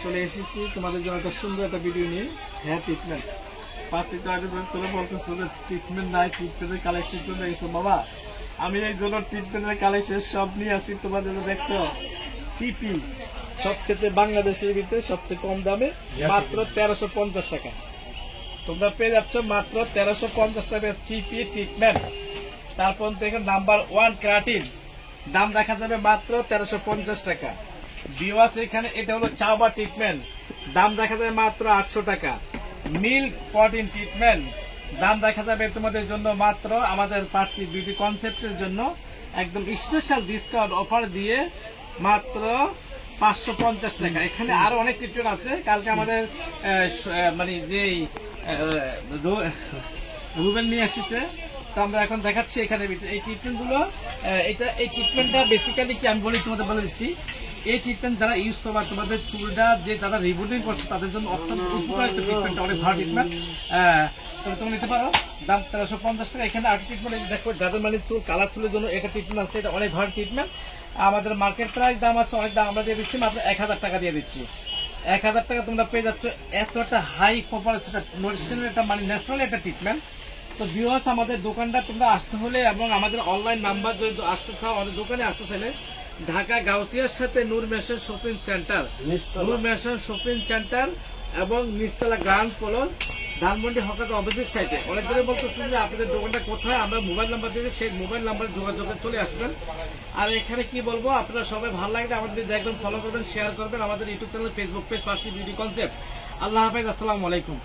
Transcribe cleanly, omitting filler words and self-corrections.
চলে এসেছি তোমাদের জন্য একটা সুন্দর একটা ভিডিও নিয়ে। হ্যাঁ, ট্রিটমেন্ট পাঁচটি তো আগে তোরা বলতেছো যে ট্রিটমেন্ট নাই, ট্রিটমেন্টের কালেকশন করে গেছো। বাবা, আমি এই জন্য ট্রিটমেন্টের কালেকশন সব নিয়ে আসছি তোমাদের। দেখছো সিপি সবচেয়ে বাংলাদেশের ভিতরে সবচেয়ে কম দামে মাত্র 1350 টাকা তোমরা পেয়ে যাচ্ছ। মাত্র 1350 টাকা সিপি ট্রিটমেন্ট। তারপর দেখো নাম্বার 1 কেরাটিন, দাম দেখা যাবে মাত্র 1350 টাকা। বিওয়াস এখানে এটা হলো চাওবা ট্রিটমেন্ট, দাম দেখা যাবে মাত্র 800 টাকা। মিল্ক প্রোটিন ট্রিটমেন্ট, দাম দেখা যাবে তোমাদের জন্য মাত্র আমাদের পার্সি বিউটি কনসেপ্টের জন্য একদম স্পেশাল ডিসকাউন্ট অফার দিয়ে মাত্র 550 টাকা। এখানে আরো অনেক ট্রিটমেন্ট আছে। কালকে আমাদের মানে যে রুবেল নিয়ে আসছে, তো আমরা এখন দেখাচ্ছি এখানে এই ট্রিটমেন্ট গুলো। এই ট্রিটমেন্টটা বেসিক্যালি কি আমি বলি তোমাদের বলে দিচ্ছি। এই ট্রিটমেন্ট যারা ইউজ করবা, তোমাদের চুলটা যে তারা রিবুটিং করছে তাদের জন্য অত্যন্ত উপকার একটা ট্রিটমেন্ট, অনেক ভালো ট্রিটমেন্ট। তবে তুমি নিতে পারো, দাম 1350 টাকা। এখানে আরেকটা ট্রিটমেন্ট দেখো, যাদের মানে চুল কালার চুলের জন্য এটা ট্রিটমেন্ট আছে, এটা অনেক ভালো ট্রিটমেন্ট। আমাদের মার্কেট প্রাইস দাম আছে অনেক দাম, আমরা দিয়ে দিচ্ছি মাত্র 1000 টাকা দিয়ে দিচ্ছি। 1000 টাকা তোমরা পেয়ে যাচ্ছ এত একটা হাই কোয়ালিটি একটা মানে ন্যাচারাল একটা ট্রিটমেন্ট। তো ভিউয়ার্স, আমাদের দোকানটা তোমরা আসতে হলে এবং আমাদের অনলাইন নাম্বার যদি আসতে চাও, আমাদের দোকানে আসতে চাইলে ঢাকা গাউসিয়ার সাথে Noor mansion shopping centre, Noor mansion shopping centre এবং নিচতলা ground floor, Dhanmondi hawker opposite সাইডে। অনেক জনে বলতেছেন যে আপনাদের দোকানটা কোথায়, আমরা মোবাইল নাম্বার দিয়ে সেই মোবাইল নাম্বারে যোগাযোগে চলে আসবেন। আর এখানে কি বলবো, আপনারা সবাই ভালো লাগলে আমাদের দেখবেন, ফলো করবেন, শেয়ার করবেন আমাদের ইউটিউব চ্যানেল, ফেসবুক পেজ পার্সি বিউটি কনসেপ্ট। আল্লাহ হাফেজ, আসসালামু আলাইকুম।